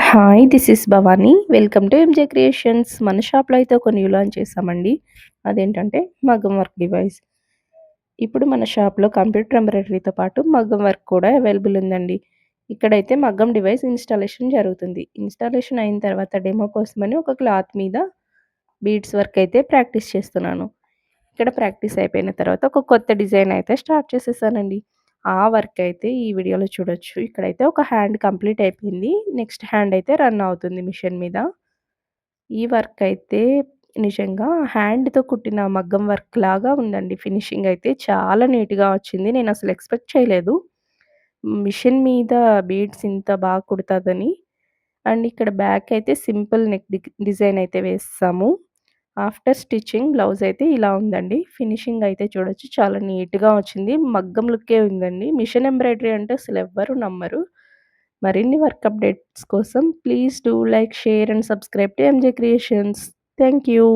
Hi! This is Bhavani. Welcome to M J creations. మన షాప్‌లో అయితే ఒక న్యూ లాంచ్ చేశామండి. అదేంటంటే మగ్గం వర్క్ డివైస్. ఇప్పుడు మన షాప్‌లో కంప్యూటర్ ఎంబ్రాయిడరీతో పాటు మగ్గం వర్క్ కూడా అవైలబుల్ ఉందండి. ఇక్కడైతే మగ్గం డివైస్ ఇన్‌స్టాలేషన్ జరుగుతుంది. ఇన్‌స్టాలేషన్ అయిన తర్వాత డెమో కోసమని ఒక క్లాత్ మీద బీడ్స్ వర్క్ అయితే ప్రాక్టీస్ చేస్తున్నాను. ఇక్కడ ప్రాక్టీస్ అయిపోయిన తర్వాత ఒక కొత్త డిజైన్ అయితే స్టార్ట్ చేసేసానండి. ఆ వర్క్ అయితే ఈ వీడియోలో చూడొచ్చు. ఇక్కడైతే ఒక హ్యాండ్ కంప్లీట్ అయిపోయింది. నెక్స్ట్ హ్యాండ్ అయితే రన్ అవుతుంది మిషన్ మీద. ఈ వర్క్ అయితే నిజంగా హ్యాండ్‌తో కుట్టిన మగ్గం వర్క్ లాగా ఉందండి. ఫినిషింగ్ అయితే చాలా నీట్‌గా వచ్చింది. నేనసలు ఎక్స్‌పెక్ట్ చేయలేదు. మిషన్ మీద బీడ్స్ ఇంత బాగా కుడతదని. అండ్ ఇక్కడ బ్యాక్ అయితే సింపుల్ నెక్ డిజైన్ అయితే వేసేసాము. ఆఫ్టర్ స్టిచ్చింగ్ బ్లౌజ్ అయితే ఇలా ఉందండి. ఫినిషింగ్ అయితే చూడొచ్చు చాలా నీట్‌గా వచ్చింది. మగ్గం లుక్కే ఉందండి. మిషన్ ఎంబ్రాయిడరీ అంటే అసలెవ్వరు నమ్మరు. మరిన్ని వర్క్ అప్డేట్స్ కోసం please do like, share and subscribe to M J creations. Thank you.